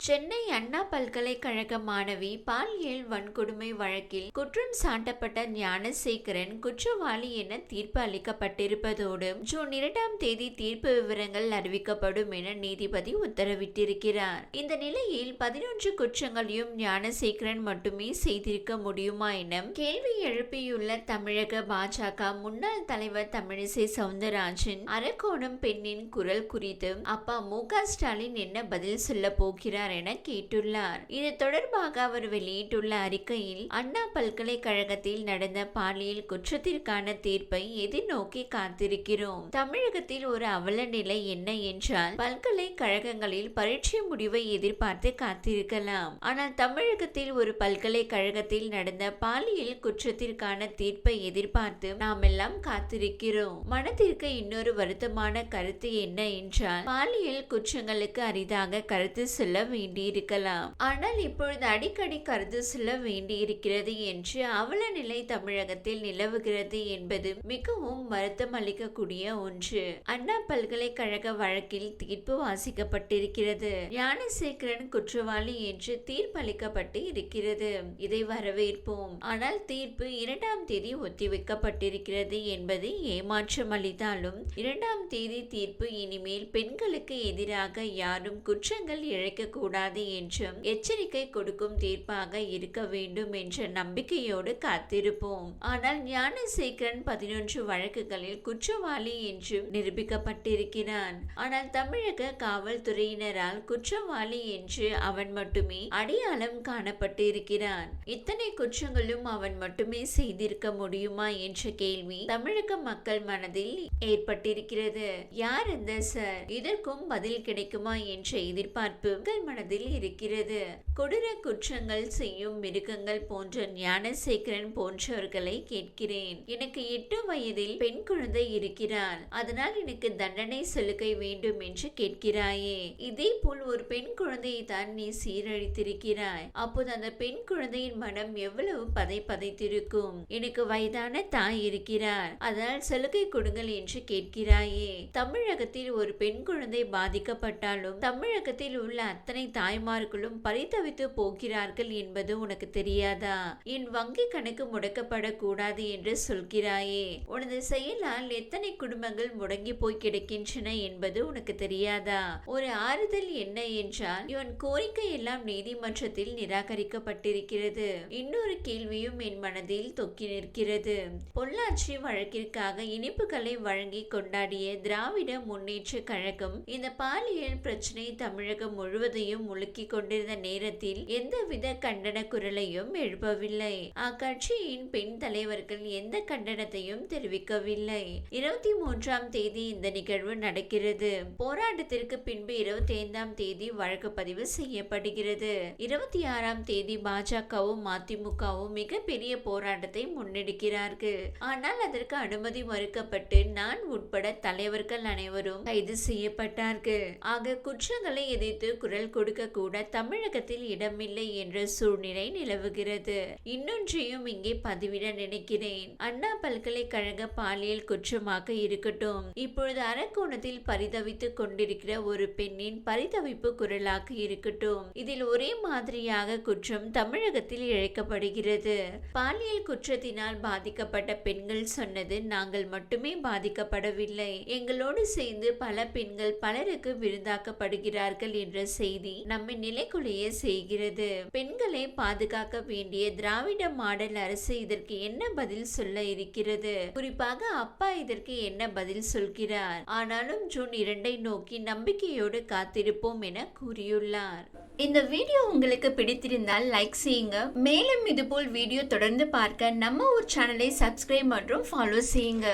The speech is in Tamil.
சென்னை அண்ணா பல்கலைக்கழக மாணவி பாலியல் வன்கொடுமை வழக்கில் குற்றம் சாட்டப்பட்ட ஞானசேகரன் குற்றவாளி என தீர்ப்பு அளிக்கப்பட்டிருப்பதோடு ஜூன் 2ஆம் தேதி தீர்ப்பு விவரங்கள் அறிவிக்கப்படும் என நீதிபதி உத்தரவிட்டிருக்கிறார். இந்த நிலையில் 11 குற்றங்களையும் ஞானசேகரன் மட்டுமே செய்திருக்க முடியுமா என கேள்வி எழுப்பியுள்ள தமிழக பாஜக முன்னாள் தலைவர் தமிழிசை சவுந்தரராஜன் அரக்கோணம் பெண்ணின் குரல் குறித்து அப்பா மு.க. ஸ்டாலின் என்ன பதில் சொல்ல போகிறார் என கேட்டுள்ளார். இது தொடர்பாக அவர் வெளியிட்டுள்ள அறிக்கையில் அண்ணா பல்கலைக்கழகத்தில் நடந்த பாலியல் குற்றத்திற்கான தீர்ப்பை எதிர்நோக்கி காத்திருக்கிறோம். தமிழகத்தில் ஒரு அவல நிலை என்ன என்றால் பல்கலைக்கழகங்களில் பரீட்சை முடிவை எதிர்பார்த்து காத்திருக்கலாம். ஆனால் தமிழகத்தில் ஒரு பல்கலைக்கழகத்தில் நடந்த பாலியல் குற்றத்திற்கான தீர்ப்பை எதிர்பார்த்து நாம் எல்லாம் காத்திருக்கிறோம். மனதிற்கு இன்னொரு வருத்தமான கருத்து என்ன என்றால் பாலியல் குற்றங்களுக்கு அரிதாக கருத்து சொல்ல வேண்டியிருக்கலாம். ஆனால் இப்பொழுது அடிக்கடி கருத்து சொல்ல வேண்டியிருக்கிறது என்று அவல நிலை தமிழகத்தில் நிலவுகிறது என்பது மிகவும் வருத்தம் அளிக்கக்கூடிய ஒன்று. அண்ணா பல்கலைக்கழக வழக்கில் தீர்ப்பு வாசிக்கப்பட்டிருக்கிறது. ஞானசேகரன் குற்றவாளி என்று தீர்ப்பளிக்கப்பட்டு இருக்கிறது. இதை வரவேற்போம். ஆனால் தீர்ப்பு 2ஆம் தேதி ஒத்திவைக்கப்பட்டிருக்கிறது என்பது ஏமாற்றம் அளித்தாலும் 2ஆம் தேதி தீர்ப்பு இனிமேல் பெண்களுக்கு எதிராக யாரும் குற்றங்கள் இழைக்கக்கூடாது என்றும் எச்சரிக்கை கொடுக்கும் தீர்ப்பாக இருக்க வேண்டும் என்ற நம்பிக்கையோடு காத்திருப்போம். ஆனால் ஞானசேகரன் 11 வழக்குகளில் குற்றவாளி என்று நிரூபிக்கப்பட்டிருக்கிறான். ஆனால் தமிழக காவல்துறையினரால் குற்றவாளி என்று அவன் மட்டுமே அடையாளம் காணப்பட்டு இருக்கிறான். இத்தனை குற்றங்களும் அவன் மட்டுமே செய்திருக்க முடியுமா என்ற கேள்வி தமிழக மக்கள் மனதில் ஏற்பட்டிருக்கிறது. யார் இந்த சார்? இதற்கும் பதில் கிடைக்குமா என்ற எதிர்பார்ப்பு மனதில் இருக்கிறது. கொடூர குற்றங்கள் செய்யும் மிருகங்கள் போன்ற ஞானசேகரன் போன்றவர்களை கேட்கிறேன். எனக்கு 8 வயதில் பெண் குழந்தை இருக்கிறார். அதனால் எனக்கு தண்டனை சலுகை வேண்டும் என்று கேட்கிறாயே. இதே போல் ஒரு பெண் குழந்தையை தான் நீ சீரழித்திருக்கிறாய். அப்போது அந்த பெண் குழந்தையின் மனம் எவ்வளவு பதைத்திருக்கும். எனக்கு வயதான தாய் இருக்கிறார். அதனால் சலுகை கொடுங்கள் என்று கேட்கிறாயே. தமிழகத்தில் ஒரு பெண் குழந்தை பாதிக்கப்பட்டாலும் தமிழகத்தில் உள்ள அத்தனை தாய்மார்களும் பரிதவித்து போகிறார்கள் என்பது உனக்கு தெரியாதா? என் வங்கி கணக்கு முடக்கப்படக்கூடாது என்று சொல்கிறாயே. உனது செயலால் எத்தனை குடும்பங்கள் முடங்கி போய் கிடக்கின்றன என்பது உனக்கு தெரியாதா? ஒரு ஆறுதல் என்ன என்றால் இவன் கோரிக்கை எல்லாம் நீதிமன்றத்தில் நிராகரிக்கப்பட்டிருக்கிறது. இன்னொரு கேள்வியும் என் மனதில் தொக்கி நிற்கிறது. பொள்ளாச்சி வழக்கிற்காக இனிப்புகளை வழங்கி கொண்டாடிய திராவிட முன்னேற்ற கழகம் இந்த பாலியல் பிரச்சனை தமிழகம் முழுவதையும் முழுக்கி கொண்டிருந்த நேரத்தில் எந்தவித கண்டன குரலையும் எழுப்பவில்லை. அக்கட்சியின் பெண் தலைவர்கள் எந்த கண்டனத்தையும் தெரிவிக்கவில்லை. 23ஆம் தேதி இந்த நிகழ்வு நடக்கிறது. போராட்டத்திற்கு பின்பு 25ஆம் தேதி வழக்கு பதிவு செய்யப்படுகிறது. 26ஆம் தேதி பாஜகவும் அதிமுகவும் மிகப்பெரிய போராட்டத்தை முன்னெடுக்கிறார்கள். ஆனால் அதற்கு அனுமதி மறுக்கப்பட்டு நான் உட்பட தலைவர்கள் அனைவரும் கைது செய்யப்பட்டார்கள். ஆக குற்றங்களை எதிர்த்து குரல் கொடுக்க கூட தமிழகத்தில் இடமில்லை என்ற சூழ்நிலை நிலவுகிறது. இன்னொன்றையும் இங்கே பதிவிட நினைக்கிறேன். அண்ணா பல்கலைக்கழக பாலியல் குற்றமாக இருக்கட்டும், இப்பொழுது அரக்கோணத்தில் பரிதவித்துக் கொண்டிருக்கிற ஒரு பெண்ணின் பரிதவிப்பு குரலாக இருக்கட்டும், இதில் ஒரே மாதிரியாக குற்றம் தமிழகத்தில் இழைக்கப்படுகிறது. பாலியல் குற்றத்தினால் பாதிக்கப்பட்ட பெண்கள் சொன்னது நாங்கள் மட்டுமே பாதிக்கப்படவில்லை, எங்களோடு சேர்ந்து பல பெண்கள் பலருக்கு விருந்தாக்கப்படுகிறார்கள் என்ற செய்தி நம்மை நிலைக்குலைய செய்கிறது. பெண்களை பாதுகாக்க வேண்டிய திராவிட மாடல் அரசு இதற்கு என்ன பதில் சொல்ல இருக்கிறது? குறிப்பாக அப்பா இதற்கு என்ன பதில் சொல்கிறார்? ஆனாலும் ஜூன் 2 நோக்கி நம்பிக்கையோடு காத்திருப்போம் என கூறியுள்ளார். இந்த வீடியோ உங்களுக்கு பிடித்திருந்தால் லைக் செய்யுங்க. மேலும் இதுபோல் வீடியோ தொடர்ந்து பார்க்க நம்ம ஒரு சேனலை சப்ஸ்கிரைப் மற்றும் ஃபாலோ செய்யுங்க.